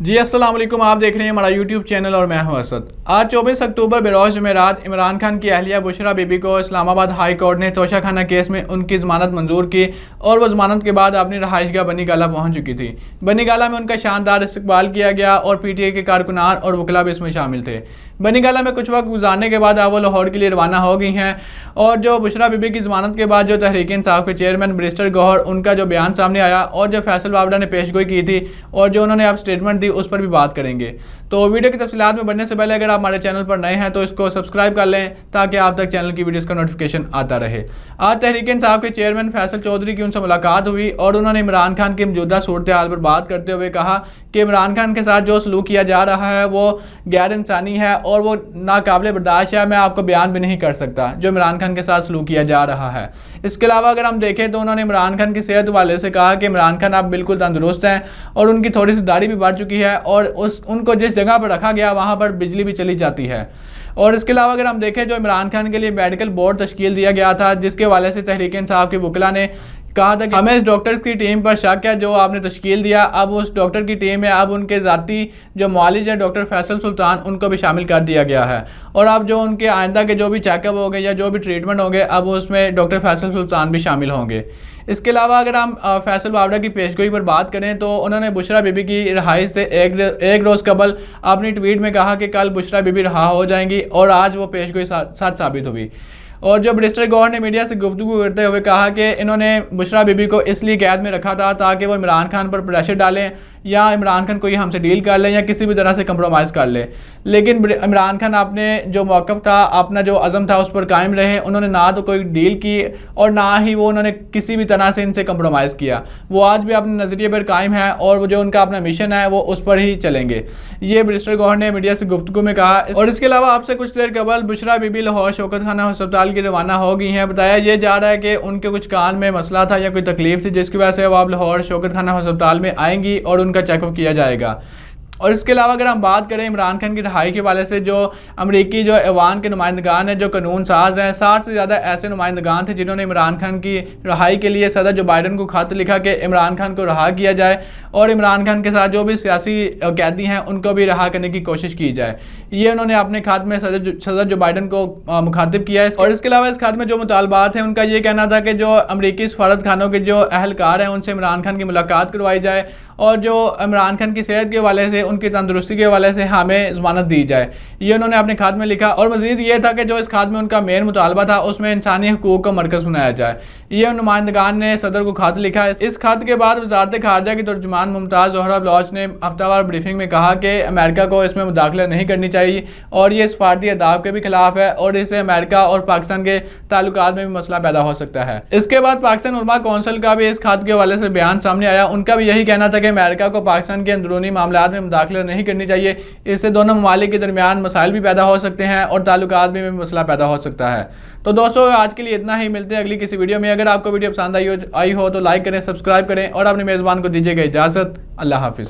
जी अस्सलाम वालेकुम, आप देख रहे हैं हमारा यूट्यूब चैनल और मैं हूं असद। आज 24 अक्टूबर बरोज़ जुमेरात इमरान खान की अहलिया बुशरा बीबी को इस्लामाबाद हाई कोर्ट ने तोशाखाना केस में उनकी ज़मानत मंजूर की और वह ज़मानत के बाद अपनी रहायशगाह बनी गाला पहुँच चुकी थी। बनी गाला में उनका शानदार इस्तकबाल किया गया और PTI के कारकुनान और वकला भी इसमें शामिल थे। बनी गाला में कुछ वक्त गुजारने के बाद अब वो लाहौर के लिए रवाना हो गई हैं और जो बुशरा बीबी की ज़मानत के बाद जो तहरीक इंसाफ के चेयरमैन बैरिस्टर गौहर उनका जो बयान सामने आया और जो फैसल बावड़ा ने पेशगोई की थी और जो उन्होंने अब स्टेटमेंट दी उस पर भी बात करेंगे। तो वीडियो की तफसीलात में बढ़ने से पहले अगर आप हमारे चैनल पर नए हैं तो इसको सब्सक्राइब कर लें ताकि आप तक चैनल की वीडियोस का नोटिफिकेशन आता रहे। आज तहरीक इंसाफ के चेयरमैन फैसल चौधरी की उनसे मुलाकात हुई और उन्होंने इमरान खान की मौजूदा सूरत हाल पर बात करते हुए कहा कि इमरान खान के साथ जो सलूक किया जा रहा है वो गैर इंसानी है और वो नाकाबिले बर्दाश्त है। मैं आपको बयान भी नहीं कर सकता जो इमरान खान के साथ सलूक किया जा रहा है। इसके अलावा अगर हम देखें तो उन्होंने इमरान खान की सेहत वाले से कहा कि इमरान खान आप बिल्कुल तंदुरुस्त हैं और उनकी थोड़ी सी दाढ़ी भी बढ़ चुकी है और उनको जिस जगह पर रखा गया वहाँ पर बिजली भी चली जाती है। और इसके अलावा अगर हम देखें जो इमरान खान के लिए मेडिकल बोर्ड तश्कील दिया गया था जिसके हवाले से तहरीक इंसाफ के वकला ने कहा था कि हमें इस डॉक्टर्स की टीम पर शक है जो आपने तश्कील दिया। अब उस डॉक्टर की टीम में अब उनके ज़ाती जो मुआलिज है डॉक्टर फैसल सुल्तान उनको भी शामिल कर दिया गया है और अब जो उनके आइंदा के जो भी चेकअप होंगे या जो भी ट्रीटमेंट होंगे अब उसमें डॉक्टर फैसल सुल्तान भी शामिल होंगे। इसके अलावा अगर हम फैसल बावड़ा की पेशगोई पर बात करें तो उन्होंने बुशरा बीबी की रिहाई से एक रोज़ कबल अपनी ट्वीट में कहा कि कल बुशरा बीबी रहा हो जाएंगी और आज वो पेशगोई सच साबित हुई। और जो बैरिस्टर गौहर ने मीडिया से गुफ्तगू करते हुए कहा कि इन्होंने बुशरा बीबी को इसलिए कैद में रखा था ताकि वो इमरान खान पर प्रेशर डालें या इमरान खान को ये हमसे डील कर लें या किसी भी तरह से कंप्रोमाइज़ कर ले। लेकिन इमरान खान अपने जो मौक़िफ़ था अपना जो अज़म था उस पर कायम रहे। उन्होंने ना तो कोई डील की और ना ही वो उन्होंने किसी भी तरह से इनसे कंप्रोमाइज़ किया। वो आज भी अपने नज़रिए पर कायम है और वो जो उनका अपना मिशन है वो उस पर ही चलेंगे। ये बैरिस्टर गौहर ने मीडिया से गुफ्तगू में कहा। और इसके अलावा आपसे कुछ देर कबल बुशरा बीबी लाहौर शौकत खाना अस्पताल की रवाना हो गई हैं। बताया ये जा रहा है कि उनके कुछ कान में मसला था या कोई तकलीफ थी जिसकी वजह से वो आप लाहौर शौकत खाना अस्पताल में आएंगी और उनका चेकअप किया जाएगा। और इसके अलावा अगर हम बात करें इमरान खान की रिहाई के हवाले से जो अमरीकी जो ऐवान के नुमाइंदगान हैं जो कानून साज हैं 60 से ज़्यादा ऐसे नुमाइंदगान थे जिन्होंने इमरान खान की रिहाई के लिए सदर जो बाइडन को खत लिखा कि इमरान खान को रहा किया जाए और इमरान खान के साथ जो भी सियासी कैदी हैं उनको भी रहा करने की कोशिश की जाए। ये उन्होंने अपने खत में सदर जो बाइडन को मुखातिब किया है। और इसके अलावा इस खत में जो मुतालबात हैं उनका ये कहना था कि जो अमरीकी सफारत खानों के जो अहलकार हैं उनसे इमरान खान की मुलाकात करवाई जाए और जो इमरान खान की सेहत के हवाले से उनकी तंदुरुस्ती के हवाले से हमें ज़मानत दी जाए। ये उन्होंने अपने खात में लिखा। और मज़ीद ये था कि जो इस खात में उनका मेन मुतालबा था उसमें इंसानी हुकूक का मरकज़ बनाया जाए। ये नुमाइंदगान ने सदर को खत लिखा। इस खत के बाद वज़ारत ख़ारजा की तर्जुमान मुमताज़ ज़ोहरा बलोच ने हफ्तावार ब्रीफिंग में कहा कि अमेरिका को इसमें मुदाखला नहीं करनी चाहिए और ये सफारती अदाब के भी खिलाफ है और इससे अमेरिका और पाकिस्तान के ताल्लुकात में भी मसला पैदा हो सकता है। इसके बाद पाकिस्तान उलमा कौंसिल का भी इस खत के हवाले से बयान सामने आया। उनका भी यही कहना था कि अमेरिका को पाकिस्तान के अंदरूनी मामलात में मुदाखला नहीं करनी चाहिए। इससे दोनों ममालिक के दरमियान मसाइल भी पैदा हो सकते हैं और ताल्लुकात में भी मसला पैदा हो सकता है। तो दोस्तों आज के लिए इतना ही, मिलते हैं अगली किसी वीडियो में। अगर आपको वीडियो पसंद आई हो तो लाइक करें, सब्सक्राइब करें और अपने मेज़बान को दीजिएगा इजाज़त। अल्लाह हाफिज़।